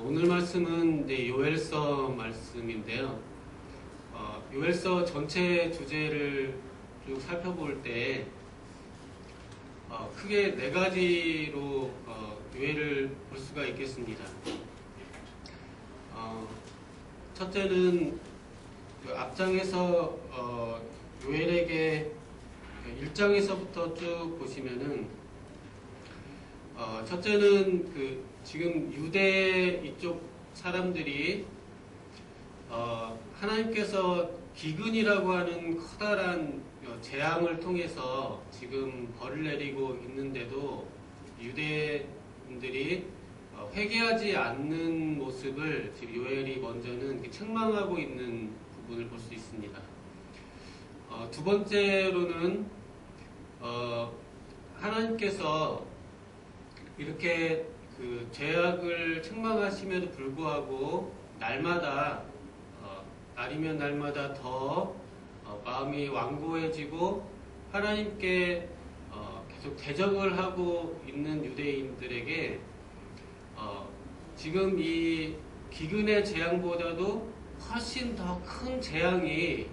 오늘 말씀은 이제 요엘서 말씀인데요. 요엘서 전체 주제를 쭉 살펴볼 때 크게 네 가지로 요엘을 볼 수가 있겠습니다. 첫째는 그 앞장에서 요엘에게 1장에서부터 쭉 보시면은 첫째는 그 지금 유대 이쪽 사람들이 하나님께서 기근이라고 하는 커다란 재앙을 통해서 지금 벌을 내리고 있는데도 유대인들이 회개하지 않는 모습을 지금 요엘이 먼저는 책망하고 있는 부분을 볼 수 있습니다. 두 번째로는 하나님께서 이렇게 그 죄악을 책망하심에도 불구하고 날마다 날이면 날마다 더 마음이 완고해지고 하나님께 계속 대적을 하고 있는 유대인들에게 지금 이 기근의 재앙보다도 훨씬 더 큰 재앙이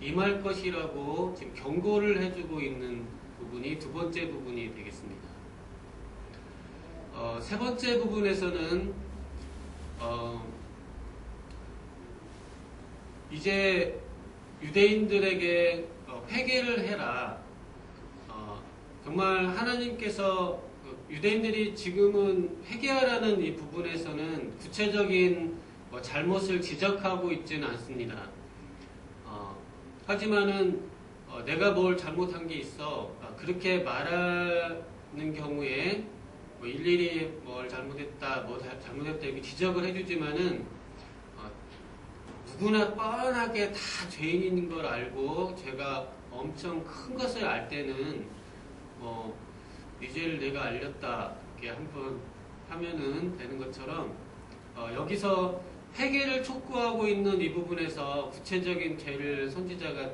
임할 것이라고 지금 경고를 해주고 있는 부분이 두 번째 부분이 되겠습니다. 세 번째 부분에서는 이제 유대인들에게 회개를 해라. 정말 하나님께서 유대인들이 지금은 회개하라는 이 부분에서는 구체적인 잘못을 지적하고 있지는 않습니다. 하지만은 내가 뭘 잘못한 게 있어. 그렇게 말하는 경우에 일일이 뭘 잘못했다, 잘못했다 이렇게 지적을 해주지만은 누구나 뻔하게 다 죄인인 걸 알고 제가 엄청 큰 것을 알 때는 이 죄를 내가 알렸다 이렇게 한번 하면은 되는 것처럼 여기서 회개를 촉구하고 있는 이 부분에서 구체적인 죄를 선지자가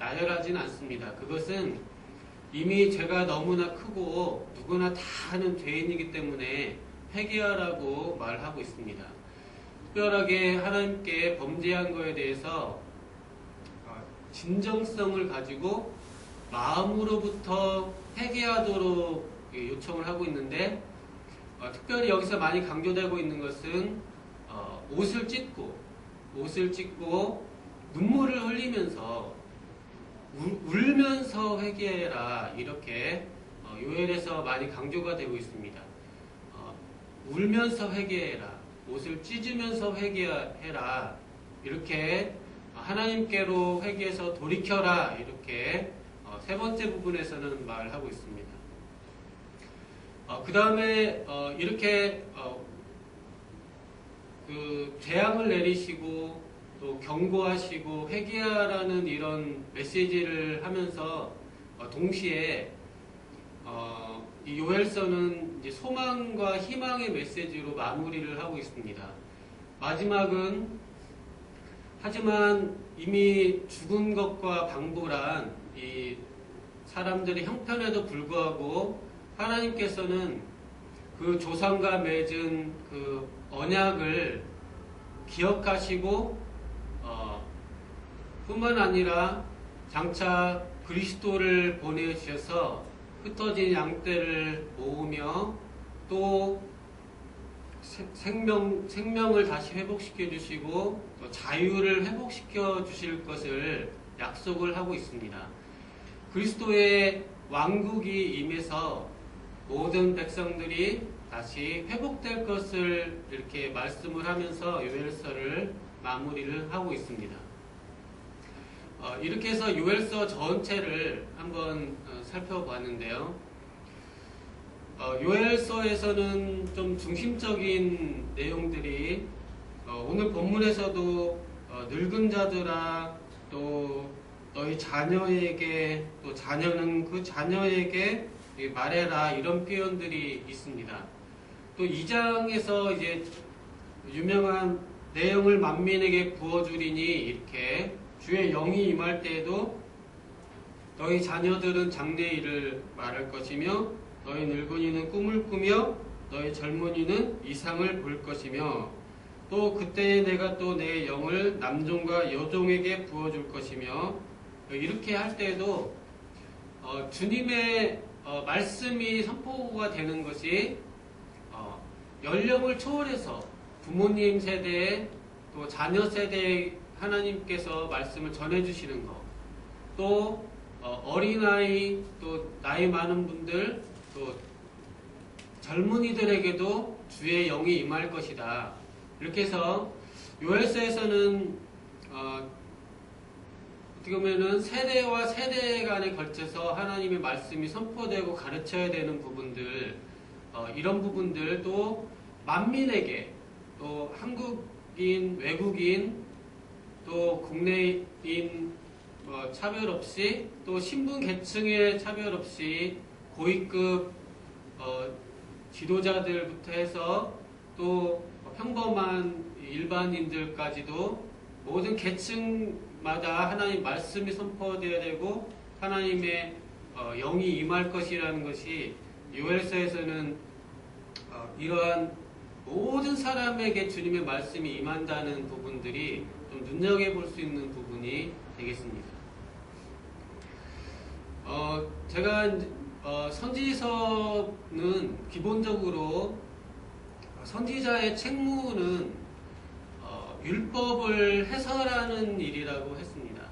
나열하지는 않습니다. 그것은 이미 죄가 너무나 크고 누구나 다 하는 죄인이기 때문에 회개하라고 말하고 있습니다. 특별하게 하나님께 범죄한 것에 대해서 진정성을 가지고 마음으로부터 회개하도록 요청을 하고 있는데 특별히 여기서 많이 강조되고 있는 것은 옷을 찢고 눈물을 흘리면서 울면서 회개해라 이렇게 요엘에서 많이 강조가 되고 있습니다. 울면서 회개해라, 옷을 찢으면서 회개해라 이렇게 하나님께로 회개해서 돌이켜라 이렇게 세 번째 부분에서는 말하고 있습니다. 그 다음에 이렇게 그 재앙을 내리시고 또 경고하시고 회개하라는 이런 메시지를 하면서 동시에 이 요엘서는 이제 소망과 희망의 메시지로 마무리를 하고 있습니다. 마지막은 하지만 이미 죽은 것과 방불한 이 사람들의 형편에도 불구하고 하나님께서는 그 조상과 맺은 그 언약을 기억하시고 뿐만 아니라 장차 그리스도를 보내주셔서 흩어진 양떼를 모으며 또 생명을 다시 회복시켜 주시고 또 자유를 회복시켜 주실 것을 약속을 하고 있습니다. 그리스도의 왕국이 임해서 모든 백성들이 다시 회복될 것을 이렇게 말씀을 하면서 요엘서를 마무리를 하고 있습니다. 이렇게 해서 요엘서 전체를 한번 살펴봤는데요. 요엘서에서는 좀 중심적인 내용들이 오늘 본문에서도 늙은 자들아 또 너희 자녀에게 또 자녀는 그 자녀에게 말해라 이런 표현들이 있습니다. 또 2장에서 이제 유명한 내용을 만민에게 부어주리니 이렇게 주의 영이 임할 때에도 너희 자녀들은 장래일을 말할 것이며 너희 늙은이는 꿈을 꾸며 너희 젊은이는 이상을 볼 것이며 또 그때에 내가 또 내 영을 남종과 여종에게 부어줄 것이며 이렇게 할 때에도 주님의 말씀이 선포가 되는 것이 연령을 초월해서 부모님 세대에 또 자녀 세대에 하나님께서 말씀을 전해주시는 것, 또 어린아이, 또 나이 많은 분들, 또 젊은이들에게도 주의 영이 임할 것이다. 이렇게 해서 요엘서에서는 어떻게 보면은 세대와 세대 간에 걸쳐서 하나님의 말씀이 선포되고 가르쳐야 되는 부분들, 이런 부분들도 만민에게, 또 한국인, 외국인, 또 국내인 차별 없이, 또 신분 계층의 차별 없이 고위급 지도자들부터 해서 또 평범한 일반인들까지도 모든 계층마다 하나님 말씀이 선포되어야 되고 하나님의 영이 임할 것이라는 것이 요엘서에서는 이러한 모든 사람에게 주님의 말씀이 임한다는 부분들이 좀 눈여겨볼 수 있는 부분이 되겠습니다. 제가 선지서는 기본적으로 선지자의 책무는 율법을 해설하는 일이라고 했습니다.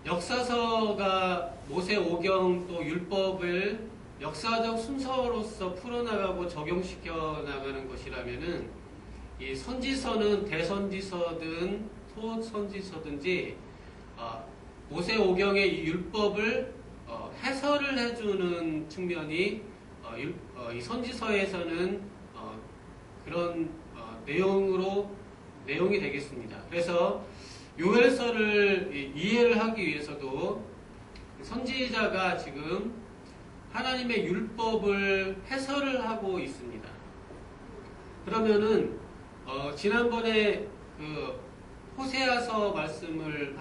역사서가 모세오경 또 율법을 역사적 순서로서 풀어나가고 적용시켜 나가는 것이라면은 이 선지서는 대선지서든 소선지서든지 모세오경의 이 율법을 해설을 해주는 측면이 이 선지서에서는 그런 내용이 되겠습니다. 그래서 요엘서를 이해를 하기 위해서도 선지자가 지금 하나님의 율법을 해설을 하고 있습니다. 그러면은 지난번에 그 호세아서 말씀을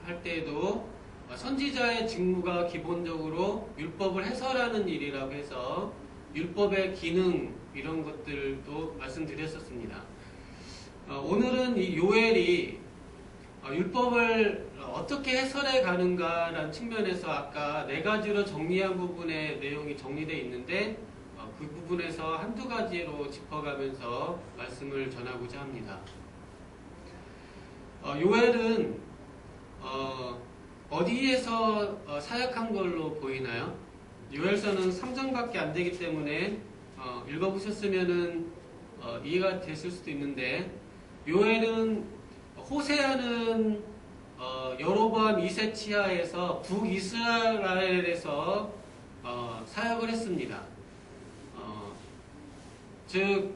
할 때에도 선지자의 직무가 기본적으로 율법을 해설하는 일이라고 해서 율법의 기능 이런 것들도 말씀드렸었습니다. 오늘은 이 요엘이 율법을 어떻게 해설해 가는가라는 측면에서 아까 4가지로 정리한 부분의 내용이 정리되어 있는데 그 부분에서 한두 가지로 짚어가면서 말씀을 전하고자 합니다. 요엘은 어디에서 사역한 걸로 보이나요? 요엘서는 3장밖에 안 되기 때문에 읽어보셨으면은 이해가 됐을 수도 있는데 요엘은 호세아는 여로보암 2세 치하에서 북이스라엘에서 사역을 했습니다. 즉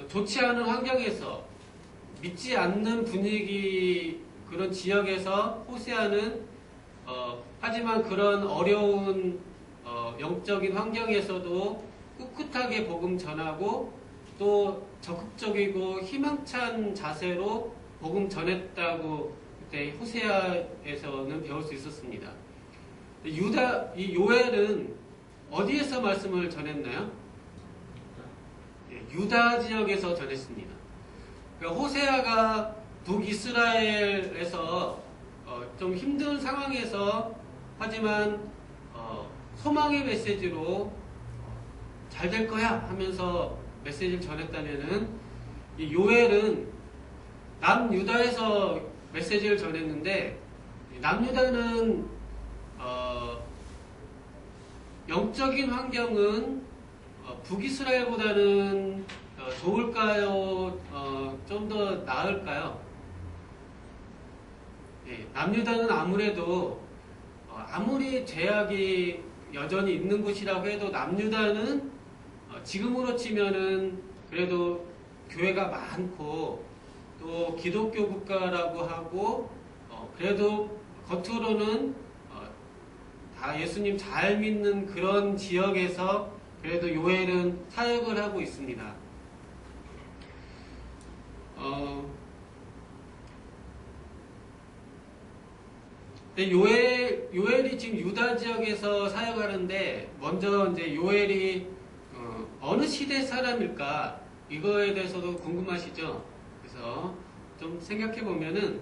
좋지 않은 환경에서 믿지 않는 분위기 그런 지역에서 호세아는 하지만 그런 어려운 영적인 환경에서도 꿋꿋하게 복음 전하고 또 적극적이고 희망찬 자세로 복음 전했다고 그때 호세아에서는 배울 수 있었습니다. 이 요엘은 어디에서 말씀을 전했나요? 유다 지역에서 전했습니다. 그러니까 호세아가 북이스라엘에서 좀 힘든 상황에서 하지만 소망의 메시지로 잘 될 거야 하면서 메시지를 전했다면은 이 요엘은 남유다에서 메시지를 전했는데 남유다는 영적인 환경은 북이스라엘보다는 좋을까요? 좀 더 나을까요? 네, 남유다는 아무래도 아무리 제약이 여전히 있는 곳이라고 해도 남유다는 지금으로 치면은 그래도 교회가 많고 또 기독교 국가라고 하고 그래도 겉으로는 다 예수님 잘 믿는 그런 지역에서 그래도 요엘은 사역을 하고 있습니다. 근데 요엘이 지금 유다 지역에서 사역하는데 먼저 이제 요엘이 어느 시대 사람일까? 이거에 대해서도 궁금하시죠? 그래서 좀 생각해 보면은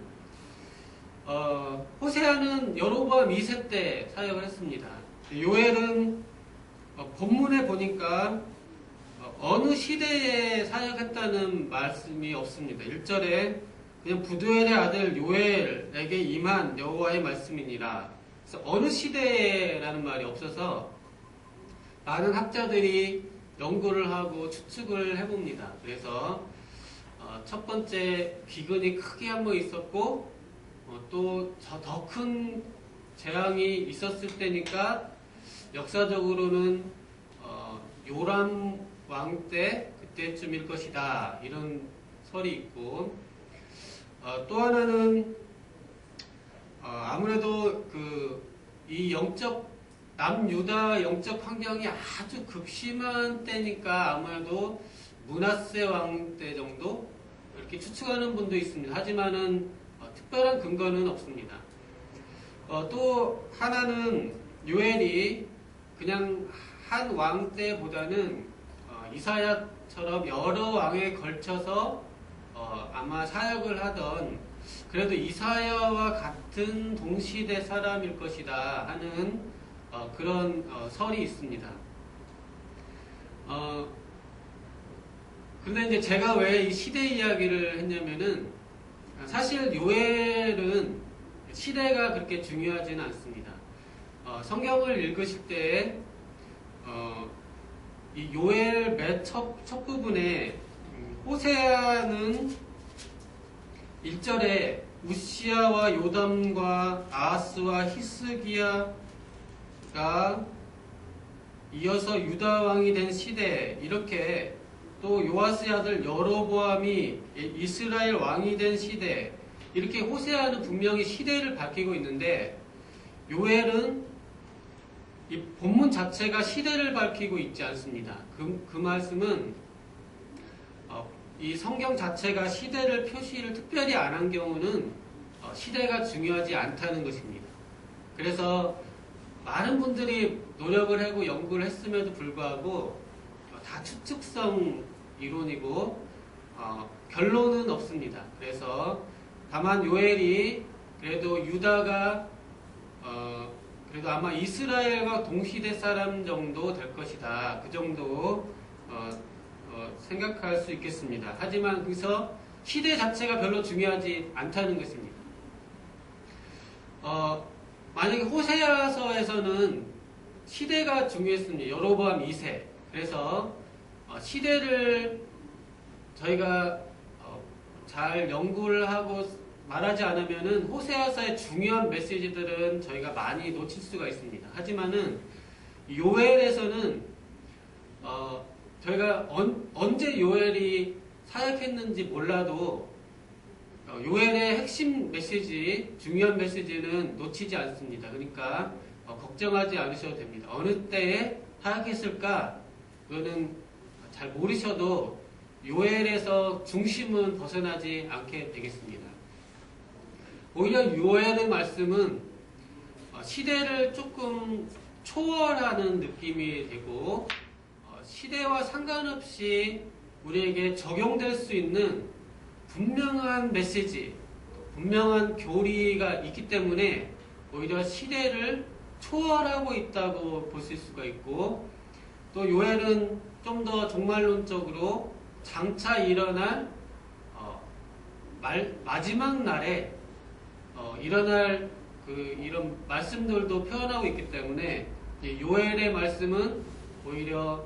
호세아는 여로보암 2세 때 사역을 했습니다. 요엘은 본문에 보니까 어느 시대에 사역했다는 말씀이 없습니다. 1절에 그냥 부두엘의 아들 요엘에게 임한 여호와의 말씀이니라. 그래서 어느 시대라는 말이 없어서 많은 학자들이 연구를 하고 추측을 해봅니다. 그래서 첫 번째 기근이 크게 한번 있었고 또 더 큰 재앙이 있었을 때니까 역사적으로는 요람 왕 때 그때쯤일 것이다, 이런 설이 있고, 또 하나는 아무래도 이 남유다 영적 환경이 아주 극심한 때니까 아무래도 므낫세 왕 때 정도 이렇게 추측하는 분도 있습니다. 하지만은 특별한 근거는 없습니다. 또 하나는 요엘이 그냥 한 왕 때보다는 이사야처럼 여러 왕에 걸쳐서 아마 사역을 하던, 그래도 이사야와 같은 동시대 사람일 것이다 하는 그런 설이 있습니다. 근데 이제 제가 왜 이 시대 이야기를 했냐면은, 사실 요엘은 시대가 그렇게 중요하지는 않습니다. 성경을 읽으실 때 이 요엘 맨 첫 부분에 호세아는 1절에 우시아와 요담과 아하스와 히스기야가 이어서 유다 왕이 된 시대, 이렇게 또 요아스의 아들 여로보암이 이스라엘 왕이 된 시대, 이렇게 호세아는 분명히 시대를 밝히고 있는데, 요엘은 이 본문 자체가 시대를 밝히고 있지 않습니다. 그 말씀은 이 성경 자체가 시대를 표시를 특별히 안 한 경우는 시대가 중요하지 않다는 것입니다. 그래서 많은 분들이 노력을 하고 연구를 했음에도 불구하고 다 추측성 이론이고 결론은 없습니다. 그래서 다만 요엘이 그래도 유다가 그래도 아마 이스라엘과 동시대 사람 정도 될 것이다, 그 정도 생각할 수 있겠습니다. 하지만 거기서 시대 자체가 별로 중요하지 않다는 것입니다. 만약에 호세아서에서는 시대가 중요했습니다. 여로보암 2세. 그래서 시대를 저희가 잘 연구를 하고 말하지 않으면은 호세아서의 중요한 메시지들은 저희가 많이 놓칠 수가 있습니다. 하지만은 요엘에서는 저희가 언제 요엘이 사역했는지 몰라도 요엘의 핵심 메시지, 중요한 메시지는 놓치지 않습니다. 그러니까 걱정하지 않으셔도 됩니다. 어느 때에 사역했을까? 그거는 잘 모르셔도 요엘에서 중심은 벗어나지 않게 되겠습니다. 오히려 요엘의 말씀은 시대를 조금 초월하는 느낌이 되고 시대와 상관없이 우리에게 적용될 수 있는 분명한 메시지, 분명한 교리가 있기 때문에 오히려 시대를 초월하고 있다고 보실 수가 있고, 또 요엘은 좀 더 종말론적으로 장차 일어날 마지막 날에 일어날 이런 말씀들도 표현하고 있기 때문에 요엘의 말씀은 오히려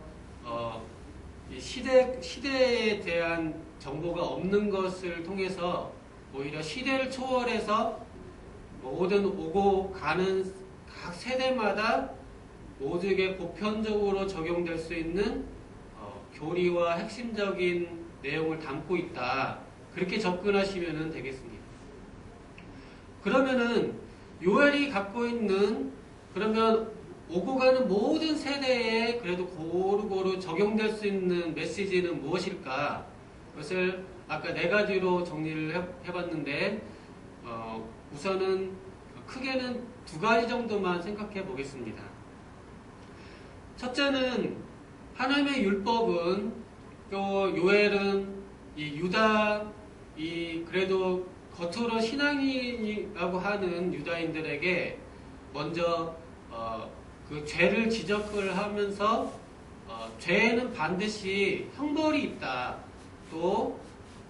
시대에 대한 정보가 없는 것을 통해서 오히려 시대를 초월해서 모든 오고 가는 각 세대마다 모두에게 보편적으로 적용될 수 있는 교리와 핵심적인 내용을 담고 있다, 그렇게 접근하시면 되겠습니다. 그러면은 요엘이 갖고 있는, 그러면 오고 가는 모든 세대에 그래도 고루고루 적용될 수 있는 메시지는 무엇일까? 그것을 아까 4가지로 정리를 해봤는데 우선은 크게는 2가지 정도만 생각해 보겠습니다. 첫째는 하나님의 율법은 또 요엘은 이 유다 그래도 겉으로 신앙인이라고 하는 유다인들에게 먼저 그 죄를 지적을 하면서 죄에는 반드시 형벌이 있다. 또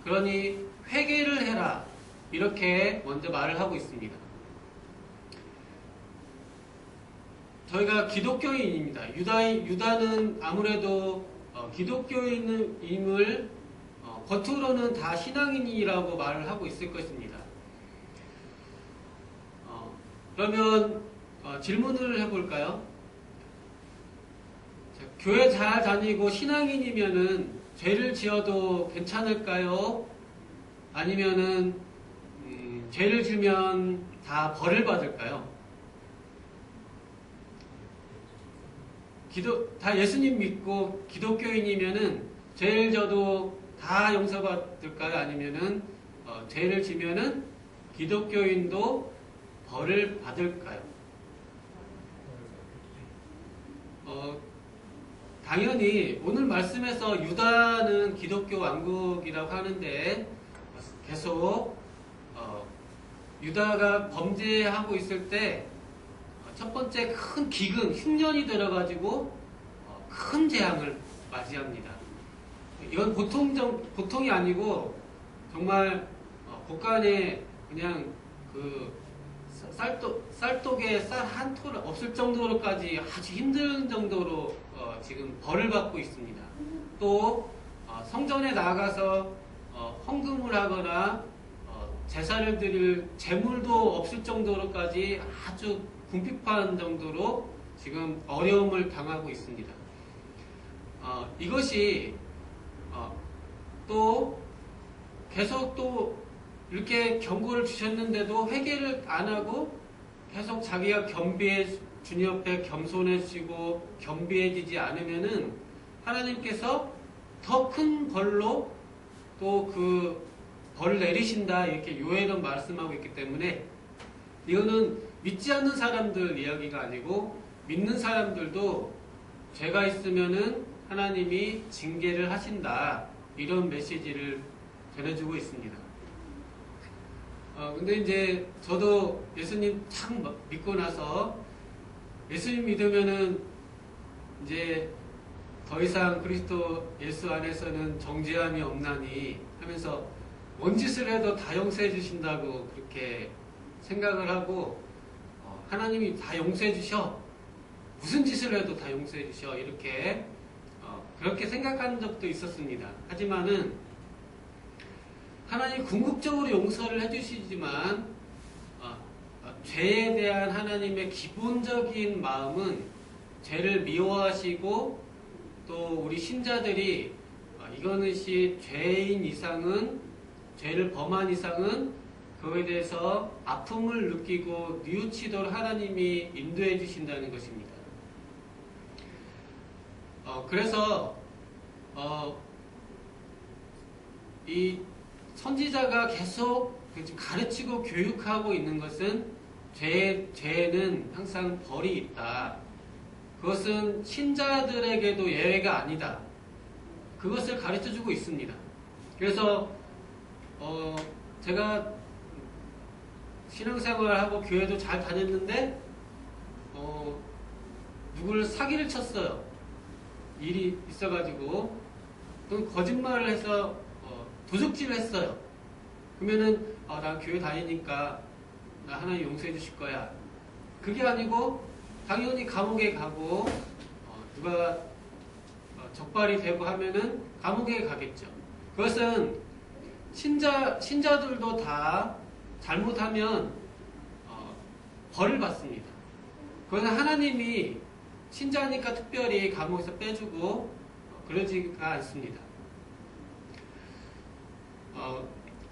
그러니 회개를 해라. 이렇게 먼저 말을 하고 있습니다. 저희가 기독교인입니다. 유다는 아무래도 기독교인임을 겉으로는 다 신앙인이라고 말을 하고 있을 것입니다. 그러면 질문을 해볼까요? 자, 교회 잘 다니고 신앙인이면은 죄를 지어도 괜찮을까요? 아니면은 죄를 지면 다 벌을 받을까요? 다 예수님 믿고 기독교인이면은 죄를 져도 다 용서받을까요? 아니면은 죄를 지면은 기독교인도 벌을 받을까요? 당연히 오늘 말씀에서 유다는 기독교 왕국이라고 하는데 계속 유다가 범죄하고 있을 때 첫 번째 큰 기근, 흉년이 들어가지고 큰 재앙을 맞이합니다. 이건 보통이 아니고 정말 곳간에 그냥 그 쌀독에 쌀 한 톨 없을 정도로까지 아주 힘든 정도로 지금 벌을 받고 있습니다. 또 성전에 나가서 헌금을 하거나 제사를 드릴 재물도 없을 정도로까지 아주 궁핍한 정도로 지금 어려움을 당하고 있습니다. 이것이 또 계속 또 이렇게 경고를 주셨는데도 회개를 안 하고 계속 자기가 주님 앞에 겸손해지고 겸비해지지 않으면은 하나님께서 더 큰 벌로 또 그 벌을 내리신다 이렇게 요엘은 말씀하고 있기 때문에 이거는 믿지 않는 사람들 이야기가 아니고 믿는 사람들도 죄가 있으면은 하나님이 징계를 하신다 이런 메시지를 전해주고 있습니다. 근데 이제 저도 예수님 참 믿고 나서 예수님 믿으면은 이제 더 이상 그리스도 예수 안에서는 정죄함이 없나니 하면서 뭔 짓을 해도 다 용서해 주신다고 그렇게 생각을 하고 하나님이 다 용서해 주셔. 무슨 짓을 해도 다 용서해 주셔. 이렇게 그렇게 생각한 적도 있었습니다. 하지만은 하나님 궁극적으로 용서를 해주시지만 죄에 대한 하나님의 기본적인 마음은 죄를 미워하시고 또 우리 신자들이 이것이 죄인 이상은 죄를 범한 이상은 그거에 대해서 아픔을 느끼고 뉘우치도록 하나님이 인도해 주신다는 것입니다. 그래서 이 선지자가 계속 가르치고 교육하고 있는 것은 죄에는 항상 벌이 있다. 그것은 신자들에게도 예외가 아니다. 그것을 가르쳐주고 있습니다. 그래서 제가 신앙생활하고 교회도 잘 다녔는데 누구를 사기를 쳤어요. 일이 있어가지고 또 거짓말을 해서 도둑질을 했어요. 그러면은 나 교회 다니니까 나 하나님 용서해 주실 거야. 그게 아니고 당연히 감옥에 가고 누가 적발이 되고 하면은 감옥에 가겠죠. 그것은 신자들도 다 잘못하면 벌을 받습니다. 그것은 하나님이 신자니까 특별히 감옥에서 빼주고 그러지가 않습니다.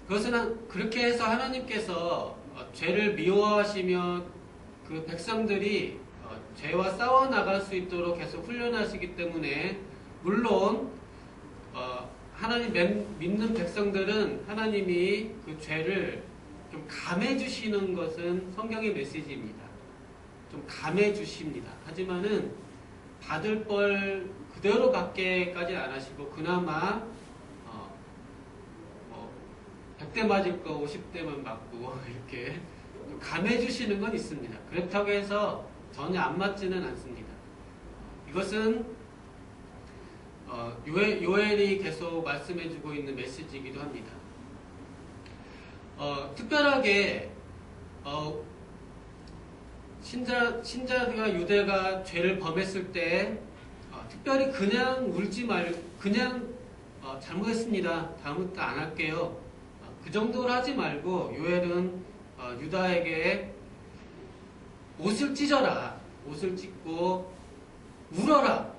그것은 그렇게 해서 하나님께서 죄를 미워하시며 그 백성들이 죄와 싸워 나갈 수 있도록 계속 훈련하시기 때문에 물론 하나님 믿는 백성들은 하나님이 그 죄를 좀 감해 주시는 것은 성경의 메시지입니다. 좀 감해 주십니다. 하지만은 받을 벌 그대로밖에까지 안 하시고 그나마 100대 맞을 거 50대만 맞고 이렇게 감해주시는 건 있습니다. 그렇다고 해서 전혀 안 맞지는 않습니다. 이것은 요엘이 계속 말씀해주고 있는 메시지이기도 합니다. 특별하게 신자가 유대가 죄를 범했을 때 특별히 그냥 울지 말고 그냥 잘못했습니다. 다음부터 안 할게요. 그 정도로 하지 말고 요엘은 유다에게 옷을 찢어라. 옷을 찢고 울어라.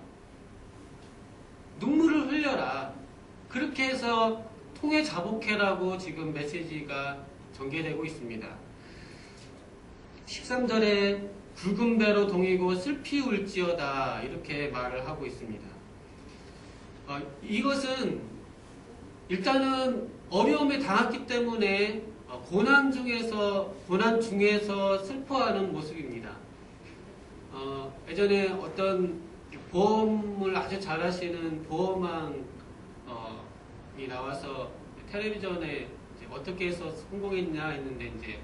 눈물을 흘려라. 그렇게 해서 통해 자복해라고 지금 메시지가 전개되고 있습니다. 13절에 굵은 배로 동이고 슬피 울지어다 이렇게 말을 하고 있습니다. 이것은 일단은 어려움에 당했기 때문에 고난 중에서 슬퍼하는 모습입니다. 예전에 어떤 보험을 아주 잘하시는 보험왕이 나와서 텔레비전에 이제 어떻게 해서 성공했냐 했는데 이제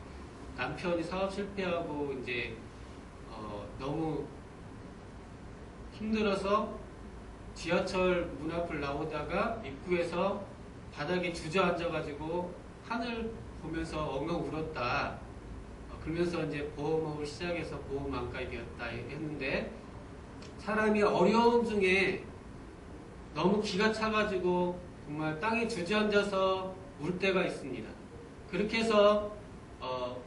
남편이 사업 실패하고 이제 너무 힘들어서 지하철 문 앞을 나오다가 입구에서 바닥에 주저앉아가지고 하늘 보면서 엉엉 울었다. 그러면서 이제 보험업을 시작해서 보험왕까지 되었다 했는데 사람이 어려움 중에 너무 기가 차가지고 정말 땅에 주저앉아서 울 때가 있습니다. 그렇게 해서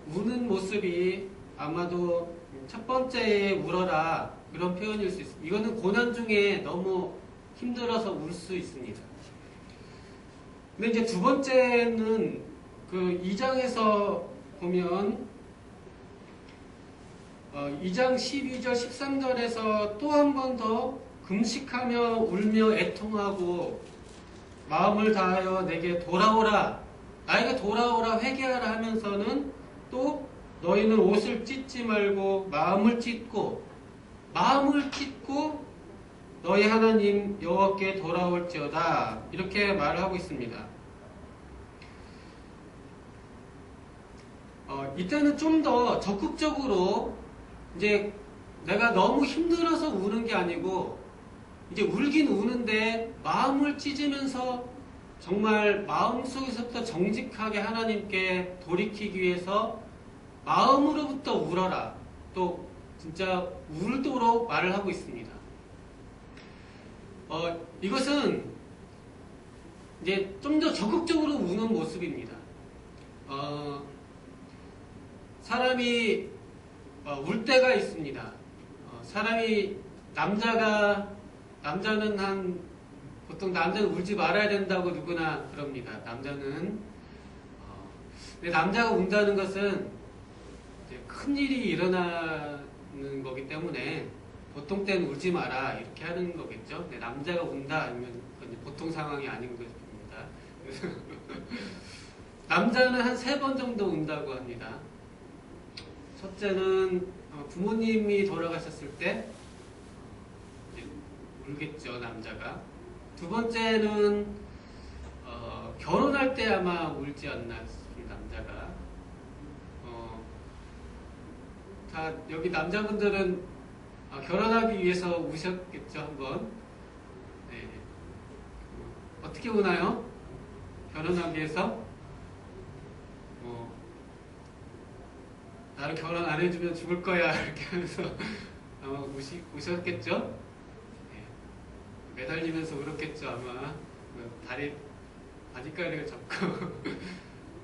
우는 모습이 아마도 첫 번째에 울어라 그런 표현일 수 있습니다. 이거는 고난 중에 너무 힘들어서 울 수 있습니다. 근데 이제 두 번째는 그 2장에서 보면 2장 12절 13절에서 또 한 번 더 금식하며 울며 애통하고 마음을 다하여 내게 돌아오라 나에게 돌아오라 회개하라 하면서는 또 너희는 옷을 찢지 말고 마음을 찢고 너희 하나님 여호와께 돌아올지어다 이렇게 말을 하고 있습니다. 이때는 좀 더 적극적으로 이제 내가 너무 힘들어서 우는 게 아니고 이제 울긴 우는데 마음을 찢으면서 정말 마음속에서부터 정직하게 하나님께 돌이키기 위해서 마음으로부터 울어라. 또 진짜 울도록 말을 하고 있습니다. 이것은 이제 좀 더 적극적으로 우는 모습입니다. 사람이 울 때가 있습니다. 보통 남자는 울지 말아야 된다고 누구나 그럽니다. 근데 남자가 운다는 것은 이제 큰 일이 일어나는 거기 때문에 보통 때는 울지 마라 이렇게 하는 거겠죠. 근데 남자가 운다 아니면 보통 상황이 아닌 것입니다. 남자는 한 3번 정도 운다고 합니다. 첫째는 부모님이 돌아가셨을 때 울겠죠, 남자가. 두 번째는 결혼할 때 아마 울지 않나 싶습니다, 남자가. 다 여기 남자분들은 결혼하기 위해서 우셨겠죠, 한번. 네. 어떻게 우나요? 결혼하기 위해서? 나를 결혼 안 해주면 죽을 거야 이렇게 하면서 아마 우셨겠죠? 네. 매달리면서 울었겠죠 아마. 다리 바지가리를 잡고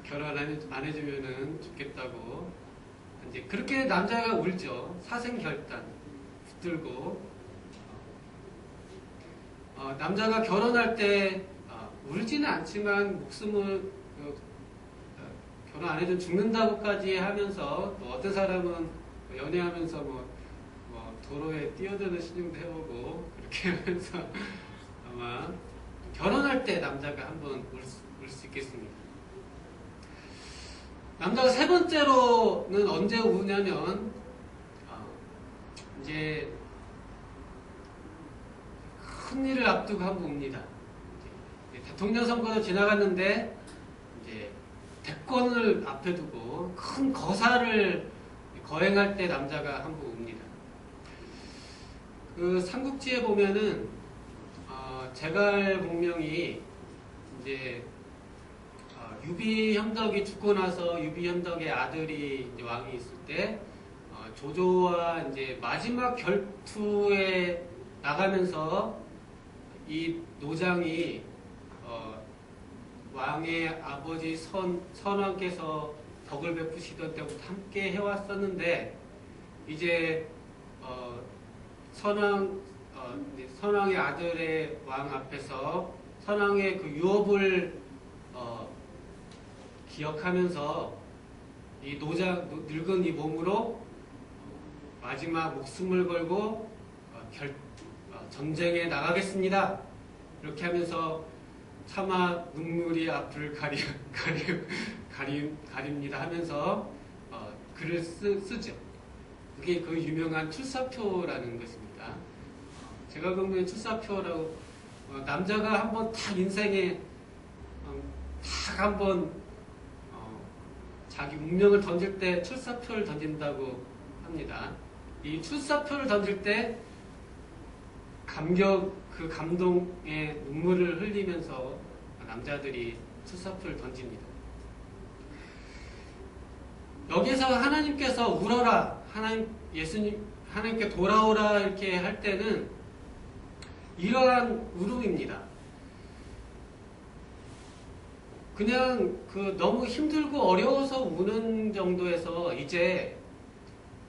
결혼 안 해주면은 죽겠다고. 이제 그렇게 남자가 울죠. 사생결단 붙들고. 남자가 결혼할 때 울지는 않지만 목숨을 결혼 안 해도 죽는다고까지 하면서 또 어떤 사람은 연애하면서 도로에 뛰어드는 신용도 해보고 그렇게 하면서 아마 결혼할 때 남자가 한번 울 수 있겠습니다. 남자가 3번째로는 언제 우냐면 이제 큰 일을 앞두고 한 분 옵니다. 대통령 선거도 지나갔는데 이제 대권을 앞에 두고 큰 거사를 거행할 때 남자가 한 분 옵니다. 그 삼국지에 보면은 제갈공명이 이제 유비현덕이 죽고 나서 유비현덕의 아들이 이제 왕이 있을 때 조조와 이제 마지막 결투에 나가면서 이 노장이 왕의 아버지 선왕께서 덕을 베푸시던 때부터 함께 해왔었는데 이제 선왕의 아들의 왕 앞에서 선왕의 그 유업을 기억하면서 이 늙은 이 몸으로 마지막 목숨을 걸고 전쟁에 나가겠습니다. 이렇게 하면서 차마 눈물이 앞을 가립니다 하면서 글을 쓰죠. 그게 그 유명한 출사표라는 것입니다. 제갈공명의 출사표라고 남자가 한번 딱 인생에 딱 한번 자기 운명을 던질 때 출사표를 던진다고 합니다. 이 출사표를 던질 때 그 감동의 눈물을 흘리면서 남자들이 출사표를 던집니다. 여기서 하나님께서 울어라, 하나님께 돌아오라 이렇게 할 때는 이러한 울음입니다. 그냥 너무 힘들고 어려워서 우는 정도에서 이제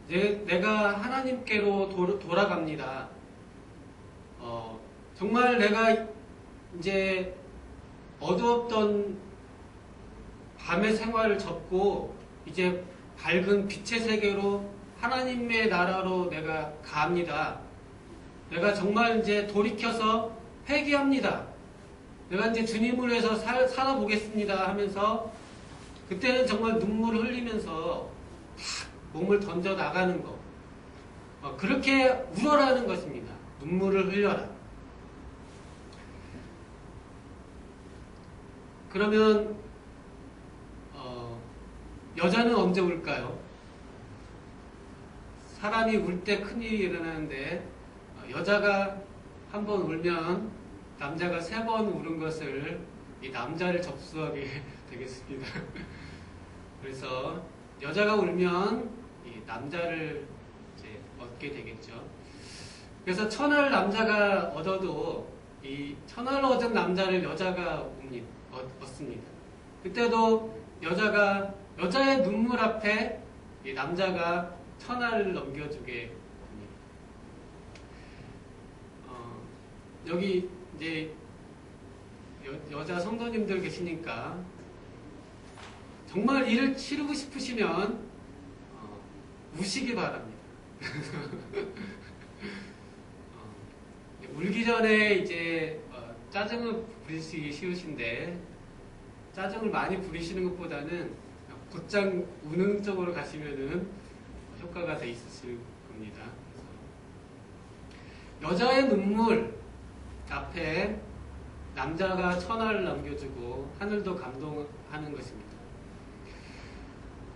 내가 하나님께로 돌아갑니다. 정말 내가 이제 어두웠던 밤의 생활을 접고 이제 밝은 빛의 세계로 하나님의 나라로 내가 갑니다. 내가 정말 이제 돌이켜서 회개합니다. 내가 이제 주님을 위해서 살아보겠습니다 하면서 그때는 정말 눈물을 흘리면서 몸을 던져 나가는 거. 그렇게 울어라는 것입니다. 눈물을 흘려라. 그러면 여자는 언제 울까요? 사람이 울 때 큰일이 일어나는데 여자가 한 번 울면 남자가 3번 울은 것을 이 남자를 접수하게 되겠습니다. 그래서 여자가 울면 이 남자를 이제 얻게 되겠죠. 그래서 천하를 남자가 얻어도 이 천하를 얻은 남자를 여자가 얻습니다. 그때도 여자의 눈물 앞에 이 남자가 천하를 넘겨주게 됩니다. 여기 이제 여자 성도님들 계시니까 정말 일을 치르고 싶으시면 우시기 바랍니다. 울기 전에 이제 짜증을 부리시기 쉬우신데 짜증을 많이 부리시는 것보다는 곧장 우는 쪽으로 가시면은 효과가 더 있으실 겁니다. 여자의 눈물 앞에 남자가 천하를 남겨주고 하늘도 감동하는 것입니다.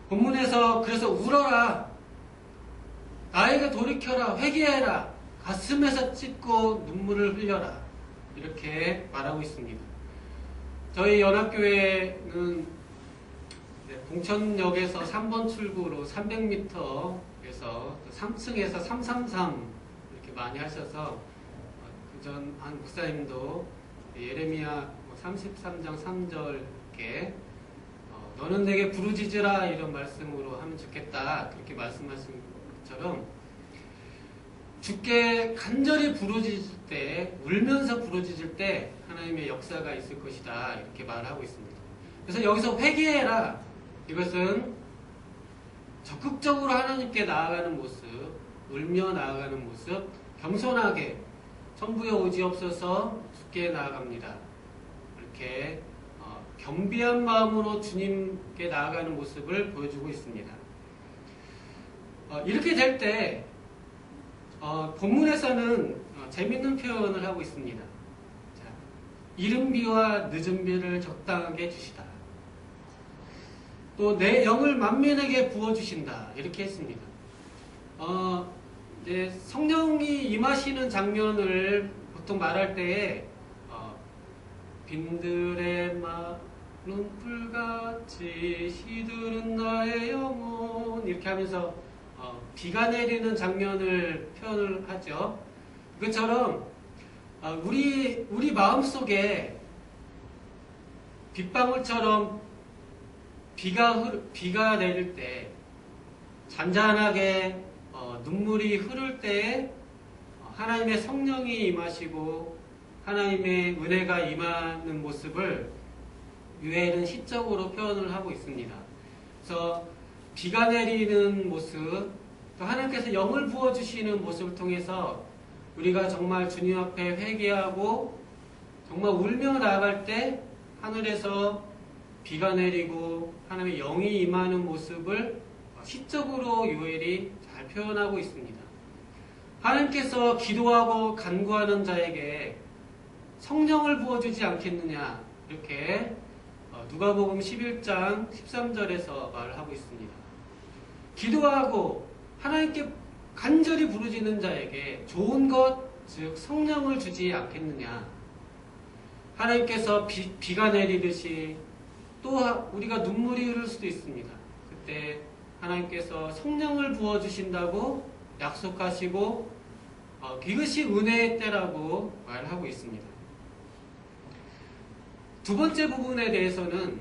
본문에서 그래서 울어라, 나에게 돌이켜라, 회개해라, 가슴에서 찢고 눈물을 흘려라 이렇게 말하고 있습니다. 저희 연합교회는 봉천역에서 3번 출구로 300m에서 3층에서 333 이렇게 많이 하셔서 그전 한 목사님도 예레미야 33장 3절 이렇게 너는 내게 부르짖으라 이런 말씀으로 하면 좋겠다 그렇게 말씀하신 것처럼 주께 간절히 부르짖을 때 울면서 부르짖을 때 하나님의 역사가 있을 것이다 이렇게 말하고 있습니다. 그래서 여기서 회개해라 이것은 적극적으로 하나님께 나아가는 모습, 울며 나아가는 모습, 겸손하게 천부여 오지옵소서 주께 나아갑니다. 이렇게 겸비한 마음으로 주님께 나아가는 모습을 보여주고 있습니다. 이렇게 될 때 본문에서는 재밌는 표현을 하고 있습니다. 자, 이른 비와 늦은 비를 적당하게 주시다. 또 내 영을 만민에게 부어주신다. 이렇게 했습니다. 성령이 임하시는 장면을 보통 말할 때에 빈들의 마른 풀같이 시들은 나의 영혼 이렇게 하면서 비가 내리는 장면을 표현을 하죠. 그것처럼 우리 마음속에 빗방울처럼 비가 내릴 때 잔잔하게 눈물이 흐를 때에 하나님의 성령이 임하시고 하나님의 은혜가 임하는 모습을 유엘은 시적으로 표현을 하고 있습니다. 그래서 비가 내리는 모습, 또 하나님께서 영을 부어주시는 모습을 통해서 우리가 정말 주님 앞에 회개하고 정말 울며 나아갈 때 하늘에서 비가 내리고 하나님의 영이 임하는 모습을 시적으로 요엘이 잘 표현하고 있습니다. 하나님께서 기도하고 간구하는 자에게 성령을 부어주지 않겠느냐 이렇게 누가복음 11장 13절에서 말을 하고 있습니다. 기도하고 하나님께 간절히 부르짖는 자에게 좋은 것, 즉 성령을 주지 않겠느냐. 하나님께서 비가 내리듯이 또 우리가 눈물이 흐를 수도 있습니다. 그때 하나님께서 성령을 부어주신다고 약속하시고 이것이 은혜의 때라고 말하고 있습니다. 두 번째 부분에 대해서는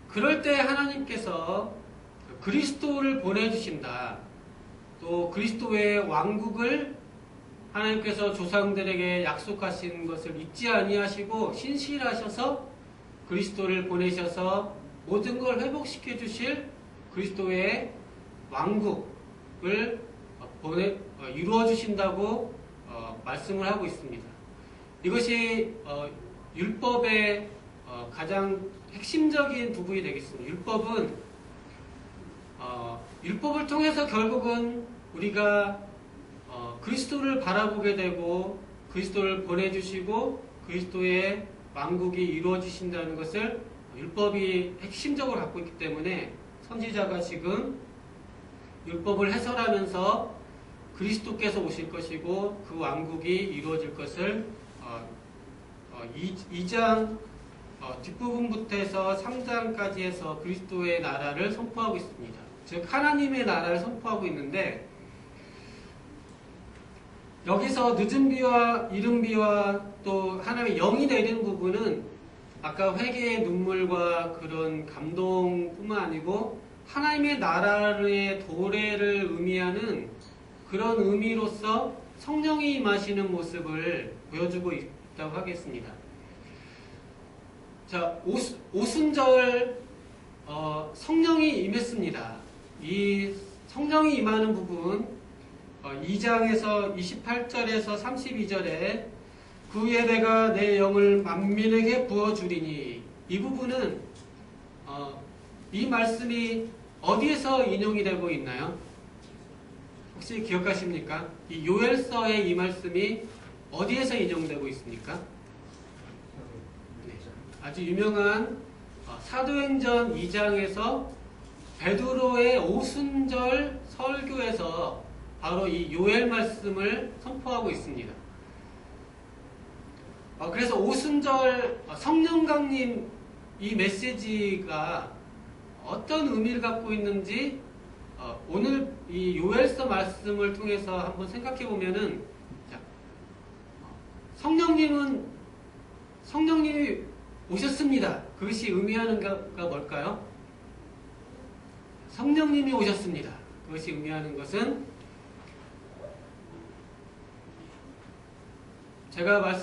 그럴 때 하나님께서 그리스도를 보내주신다. 또 그리스도의 왕국을 하나님께서 조상들에게 약속하신 것을 잊지 아니하시고 신실하셔서 그리스도를 보내셔서 모든 걸 회복시켜 주실 그리스도의 왕국을 이루어 주신다고 말씀을 하고 있습니다. 이것이 율법의 가장 핵심적인 부분이 되겠습니다. 율법을 통해서 결국은 우리가 그리스도를 바라보게 되고 그리스도를 보내주시고 그리스도의 왕국이 이루어지신다는 것을 율법이 핵심적으로 갖고 있기 때문에 선지자가 지금 율법을 해설하면서 그리스도께서 오실 것이고 그 왕국이 이루어질 것을 2장 뒷부분부터 해서 3장까지 해서 그리스도의 나라를 선포하고 있습니다. 즉 하나님의 나라를 선포하고 있는데 여기서 늦은 비와 이른 비와 또 하나님의 영이 내리는 부분은 아까 회개의 눈물과 그런 감동뿐만 아니고 하나님의 나라의 도래를 의미하는 그런 의미로서 성령이 임하시는 모습을 보여주고 있다고 하겠습니다. 자, 오순절 성령이 임했습니다. 이 성령이 임하는 부분 2장에서 28절에서 32절에 그후에 내가 내 영을 만민에게 부어주리니 이 부분은 이 말씀이 어디에서 인용이 되고 있나요? 혹시 기억하십니까? 이 요엘서의 이 말씀이 어디에서 인용되고 있습니까? 네, 아주 유명한 사도행전 2장에서 베드로의 오순절 설교에서 바로 이 요엘 말씀을 선포하고 있습니다. 그래서 오순절 성령 강림 이 메시지가 어떤 의미를 갖고 있는지 오늘 이 요엘서 말씀을 통해서 한번 생각해 보면은 성령님이 오셨습니다. 그것이 의미하는 가 뭘까요? 성령님이 오셨습니다. 그것이 의미하는 것은 제가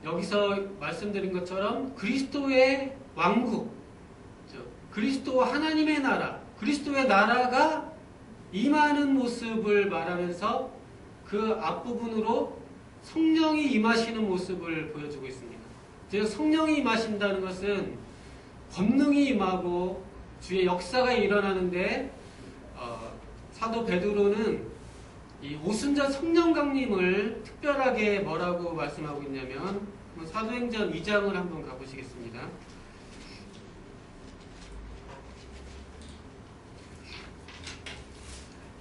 여기서 말씀드린 것처럼 그리스도의 왕국, 그리스도와 하나님의 나라, 그리스도의 나라가 임하는 모습을 말하면서 그 앞부분으로 성령이 임하시는 모습을 보여주고 있습니다. 즉 성령이 임하신다는 것은 권능이 임하고 주의 역사가 일어나는데 사도 베드로는 이 오순절 성령 강림을 특별하게 뭐라고 말씀하고 있냐면 사도행전 2장을 한번 가보시겠습니다.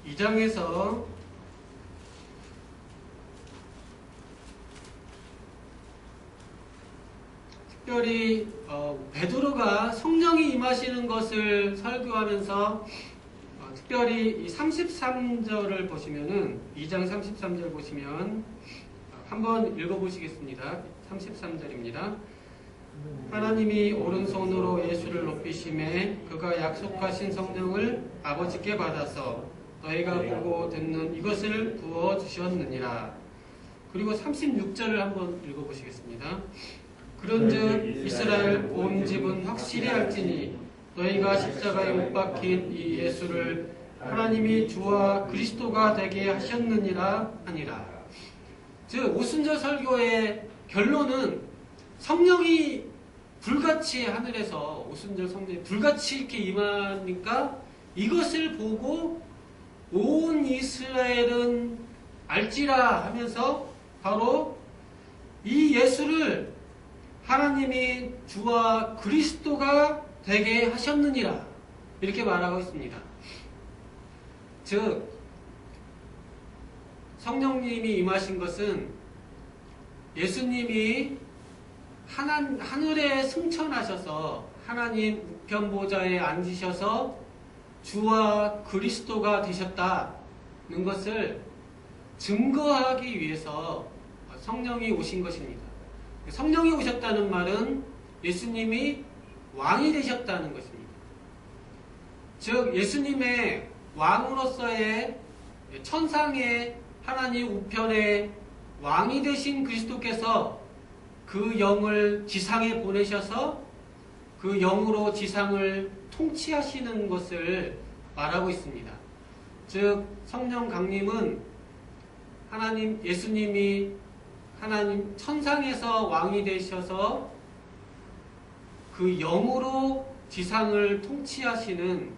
2장에서 특별히 베드로가 성령이 임하시는 것을 설교하면서 특별히 이 33절을 보시면은 2장 33절 보시면 한번 읽어보시겠습니다. 33절입니다. 하나님이 오른손으로 예수를 높이심에 그가 약속하신 성령을 아버지께 받아서 너희가 보고 듣는 이것을 부어주셨느니라. 그리고 36절을 한번 읽어보시겠습니다. 그런즉 이스라엘 온 집은 확실히 알지니 너희가 십자가에 못 박힌 이 예수를 하나님이 주와 그리스도가 되게 하셨느니라 하니라. 즉 오순절 설교의 결론은 성령이 불같이 하늘에서 오순절 성령이 불같이 이렇게 임하니까 이것을 보고 온 이스라엘은 알지라 하면서 바로 이 예수를 하나님이 주와 그리스도가 되게 하셨느니라 이렇게 말하고 있습니다. 즉 성령님이 임하신 것은 예수님이 하늘에 승천하셔서 하나님 우편보좌에 앉으셔서 주와 그리스도가 되셨다는 것을 증거하기 위해서 성령이 오신 것입니다. 성령이 오셨다는 말은 예수님이 왕이 되셨다는 것입니다. 즉 예수님의 왕으로서의 천상의 하나님 우편의 왕이 되신 그리스도께서 그 영을 지상에 보내셔서 그 영으로 지상을 통치하시는 것을 말하고 있습니다. 즉 성령 강림은 예수님이 하나님 천상에서 왕이 되셔서 그 영으로 지상을 통치하시는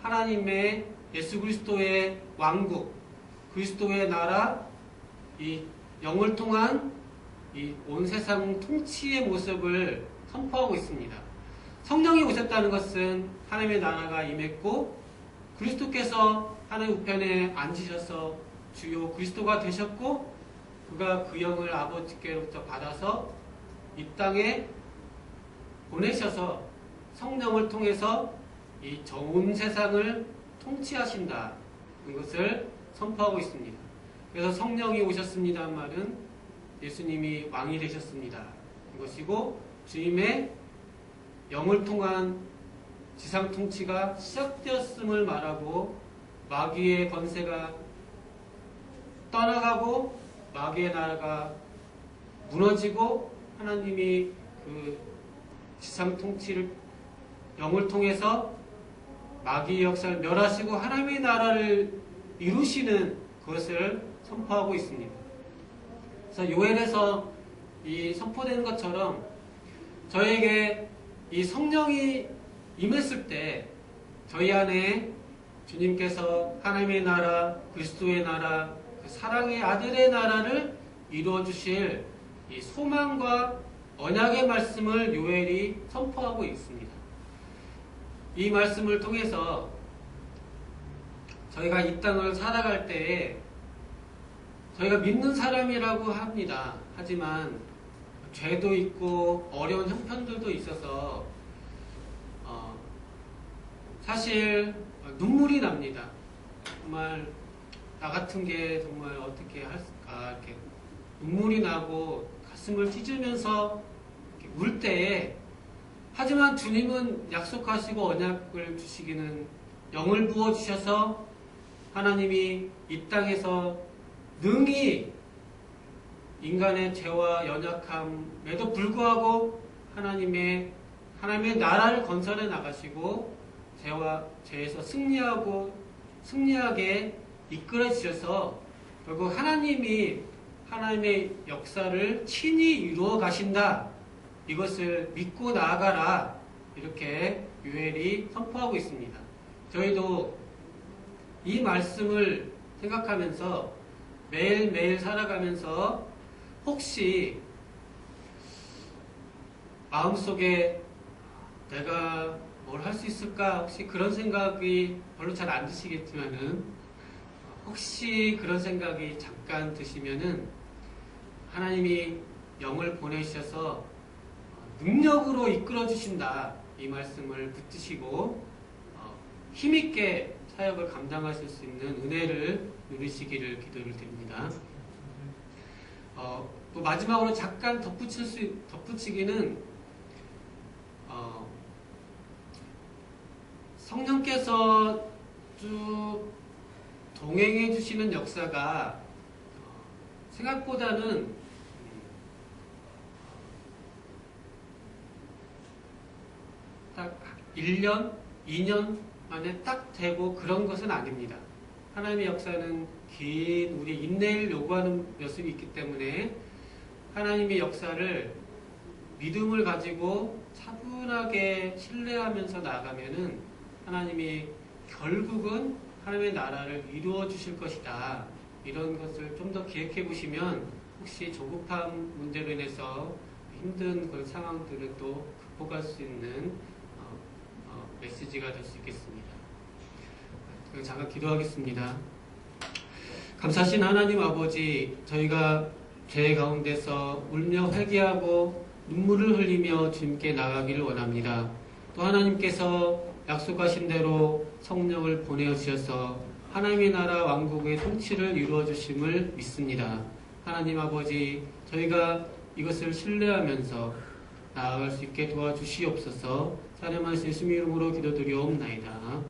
하나님의 예수 그리스도의 왕국, 그리스도의 나라, 이 영을 통한 이 온 세상 통치의 모습을 선포하고 있습니다. 성령이 오셨다는 것은 하나님의 나라가 임했고 그리스도께서 하나님 우편에 앉으셔서 주요 그리스도가 되셨고 그가 그 영을 아버지께로부터 받아서 이 땅에 보내셔서 성령을 통해서 이 온 세상을 통치하신다. 이것을 선포하고 있습니다. 그래서 성령이 오셨습니다는 말은 예수님이 왕이 되셨습니다. 이것이고 주님의 영을 통한 지상 통치가 시작되었음을 말하고 마귀의 권세가 떠나가고 마귀의 나라가 무너지고 하나님이 그 지상 통치를 영을 통해서 마귀의 역사를 멸하시고 하나님의 나라를 이루시는 그것을 선포하고 있습니다. 그래서 요엘에서 이 선포되는 것처럼 저에게 이 성령이 임했을 때 저희 안에 주님께서 하나님의 나라, 그리스도의 나라, 그 사랑의 아들의 나라를 이루어 주실 이 소망과 언약의 말씀을 요엘이 선포하고 있습니다. 이 말씀을 통해서 저희가 이 땅을 살아갈 때에 저희가 믿는 사람이라고 합니다. 하지만 죄도 있고 어려운 형편들도 있어서 사실 눈물이 납니다. 정말 나 같은 게 정말 어떻게 할까 이렇게 눈물이 나고 가슴을 찢으면서 울 때에 하지만 주님은 약속하시고 언약을 주시기는 영을 부어주셔서 하나님이 이 땅에서 능히 인간의 죄와 연약함에도 불구하고 하나님의 나라를 건설해 나가시고 죄에서 승리하게 이끌어 주셔서 결국 하나님이 하나님의 역사를 친히 이루어 가신다. 이것을 믿고 나아가라. 이렇게 요엘이 선포하고 있습니다. 저희도 이 말씀을 생각하면서 매일매일 살아가면서 혹시 마음속에 내가 뭘 할 수 있을까? 혹시 그런 생각이 별로 잘 안 드시겠지만은 혹시 그런 생각이 잠깐 드시면은 하나님이 영을 보내셔서 능력으로 이끌어 주신다. 이 말씀을 붙드시고 힘있게 사역을 감당하실 수 있는 은혜를 누리시기를 기도를 드립니다. 또 마지막으로 잠깐 덧붙이기는 성령께서 쭉 동행해 주시는 역사가 생각보다는 딱 1년, 2년 만에 딱 되고 그런 것은 아닙니다. 하나님의 역사는 긴 우리 인내를 요구하는 모습이 있기 때문에 하나님의 역사를 믿음을 가지고 차분하게 신뢰하면서 나아가면은 하나님이 결국은 하나님의 나라를 이루어 주실 것이다. 이런 것을 좀 더 기획해 보시면 혹시 조급한 문제로 인해서 힘든 그런 상황들을 또 극복할 수 있는 메시지가 될 수 있겠습니다. 잠깐 기도하겠습니다. 감사하신 하나님 아버지, 저희가 죄 가운데서 울며 회개하고 눈물을 흘리며 주님께 나가기를 원합니다. 또 하나님께서 약속하신 대로 성령을 보내주셔서 하나님의 나라 왕국의 통치를 이루어 주심을 믿습니다. 하나님 아버지, 저희가 이것을 신뢰하면서 나아갈 수 있게 도와주시옵소서. 사랑하신 예수님 이름으로 기도드리옵나이다.